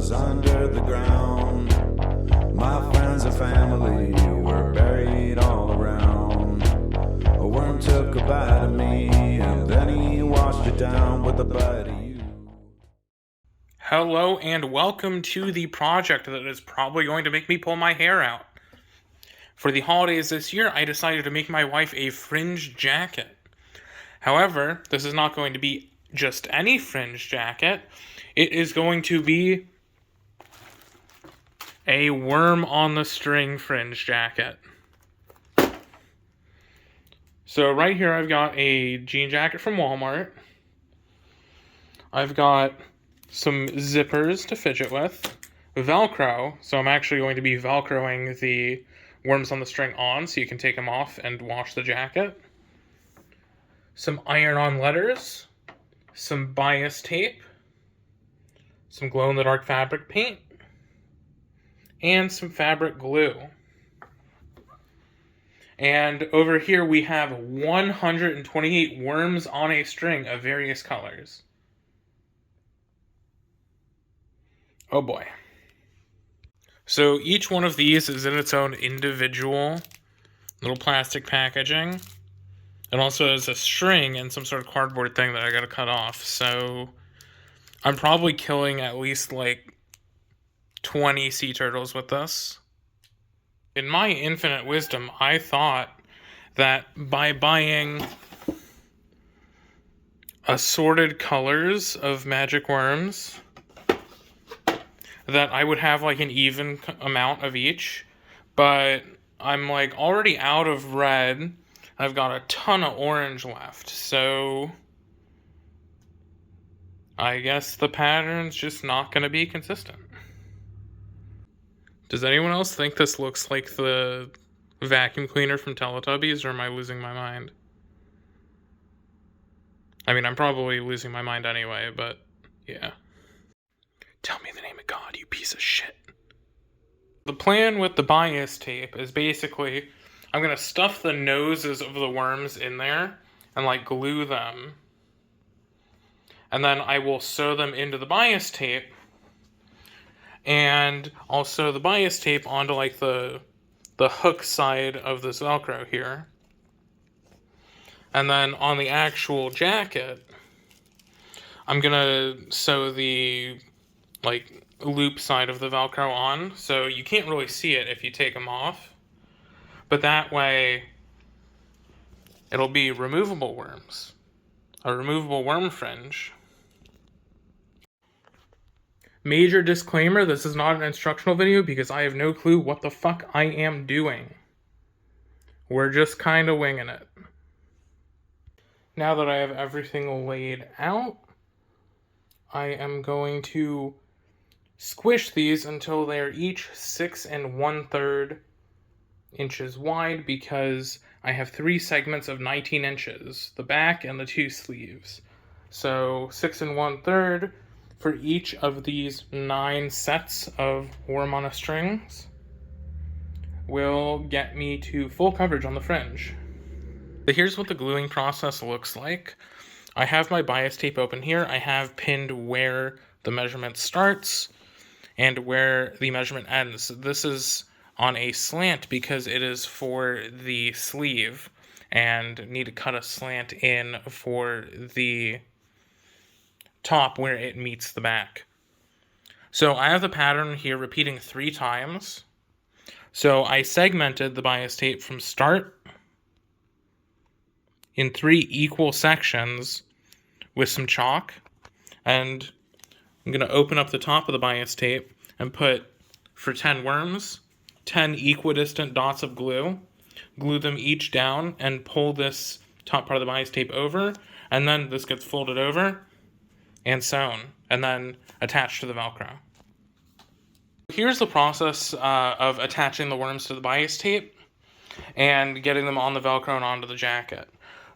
was under the ground. My friends and family were buried all around. A worm took a bite of me, and then he washed it down with a bite of you. Hello and welcome to the project that is probably going to make me pull my hair out. For the holidays this year, I decided to make my wife a Fringe jacket. However, this is not going to be just any Fringe jacket. It is going to be a worm on the string Fringe jacket. So right here I've got a jean jacket from Walmart. I've got some zippers to fidget with, Velcro, so I'm actually going to be Velcroing the worms on the string on so you can take them off and wash the jacket, some iron-on letters, some bias tape, some glow-in-the-dark fabric paint, and some fabric glue. And over here we have 128 worms on a string of various colors. Oh boy. So each one of these is in its own individual little plastic packaging. It also has a string and some sort of cardboard thing that I gotta cut off. So I'm probably killing at least like 20 sea turtles with this. In my infinite wisdom, I thought that by buying assorted colors of magic worms, that I would have like an even amount of each, but I'm like already out of red. I've got a ton of orange left, so I guess the pattern's just not going to be consistent. Does anyone else think this looks like the vacuum cleaner from Teletubbies, or am I losing my mind? I mean, I'm probably losing my mind anyway, but yeah. Tell me the name of God, you piece of shit. The plan with the bias tape is basically I'm going to stuff the noses of the worms in there and like glue them. And then I will sew them into the bias tape. And I'll sew the bias tape onto like the hook side of this Velcro here. And then on the actual jacket, I'm going to sew the like loop side of the Velcro on, so you can't really see it if you take them off, but that way it'll be removable worms, a removable worm fringe. Major disclaimer, this is not an instructional video because I have no clue what the fuck I am doing. We're just kind of winging it. Now that I have everything laid out, I am going to squish these until they're each 6 1/3 inches wide, because I have 3 segments of 19 inches, the back and the 2 sleeves. So 6 1/3 for each of these 9 sets of worm on a strings will get me to full coverage on the fringe. So here's what the gluing process looks like. I have my bias tape open here. I have pinned where the measurement starts and where the measurement ends. This is on a slant because it is for the sleeve, and need to cut a slant in for the top where it meets the back. So I have the pattern here repeating 3 times. So I segmented the bias tape from start in 3 equal sections with some chalk, and I'm going to open up the top of the bias tape and put, for 10 worms, 10 equidistant dots of glue. Glue them each down and pull this top part of the bias tape over, and then this gets folded over and sewn, and then attached to the Velcro. Here's the process of attaching the worms to the bias tape and getting them on the Velcro and onto the jacket.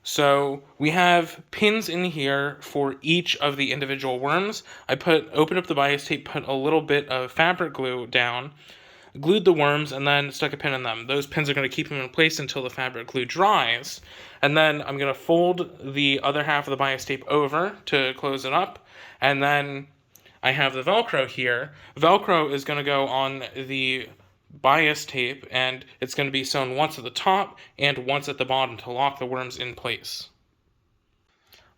So we have pins in here for each of the individual worms. I opened up the bias tape, put a little bit of fabric glue down, glued the worms, and then stuck a pin in them. Those pins are going to keep them in place until the fabric glue dries. And then I'm going to fold the other half of the bias tape over to close it up. And then I have the Velcro here. Velcro is going to go on the bias tape, and it's going to be sewn once at the top and once at the bottom to lock the worms in place.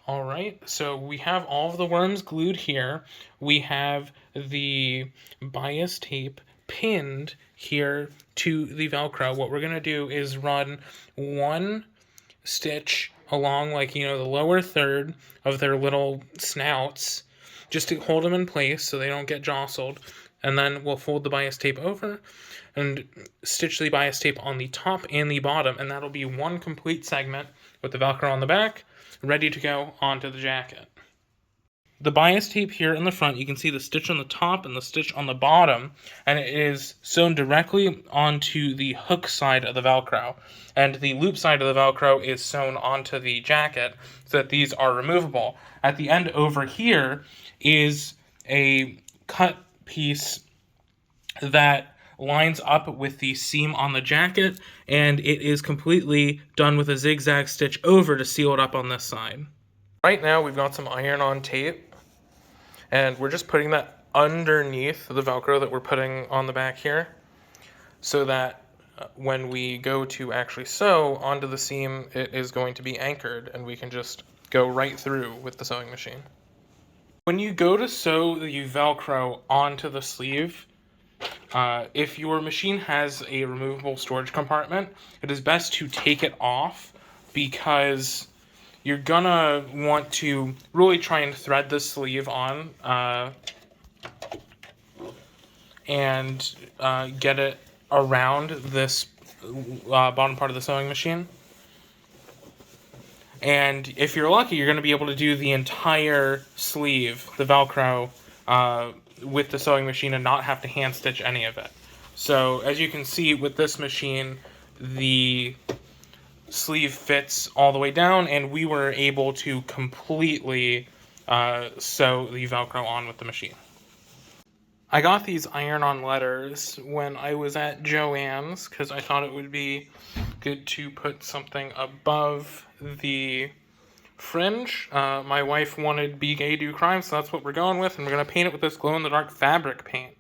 Alright, so we have all of the worms glued here. We have the bias tape pinned here to the Velcro. What we're going to do is run one stitch along, like, the lower third of their little snouts, just to hold them in place so they don't get jostled. And then we'll fold the bias tape over and stitch the bias tape on the top and the bottom, and that'll be one complete segment with the Velcro on the back, ready to go onto the jacket. The bias tape here in the front, you can see the stitch on the top and the stitch on the bottom, and it is sewn directly onto the hook side of the Velcro. And the loop side of the Velcro is sewn onto the jacket so that these are removable. At the end over here is a cut piece that lines up with the seam on the jacket, and it is completely done with a zigzag stitch over to seal it up on this side. Right now we've got some iron-on tape, and we're just putting that underneath the Velcro that we're putting on the back here, so that when we go to actually sew onto the seam, it is going to be anchored, and we can just go right through with the sewing machine. When you go to sew the Velcro onto the sleeve, if your machine has a removable storage compartment, it is best to take it off, because you're gonna want to really try and thread the sleeve on and get it around this bottom part of the sewing machine. And if you're lucky, you're going to be able to do the entire sleeve, the Velcro, with the sewing machine and not have to hand stitch any of it. So as you can see with this machine, the sleeve fits all the way down, and we were able to completely sew the Velcro on with the machine. I got these iron-on letters when I was at Joann's because I thought it would be good to put something above the fringe. My wife wanted Be Gay, Do Crime, so that's what we're going with, and we're going to paint it with this glow-in-the-dark fabric paint.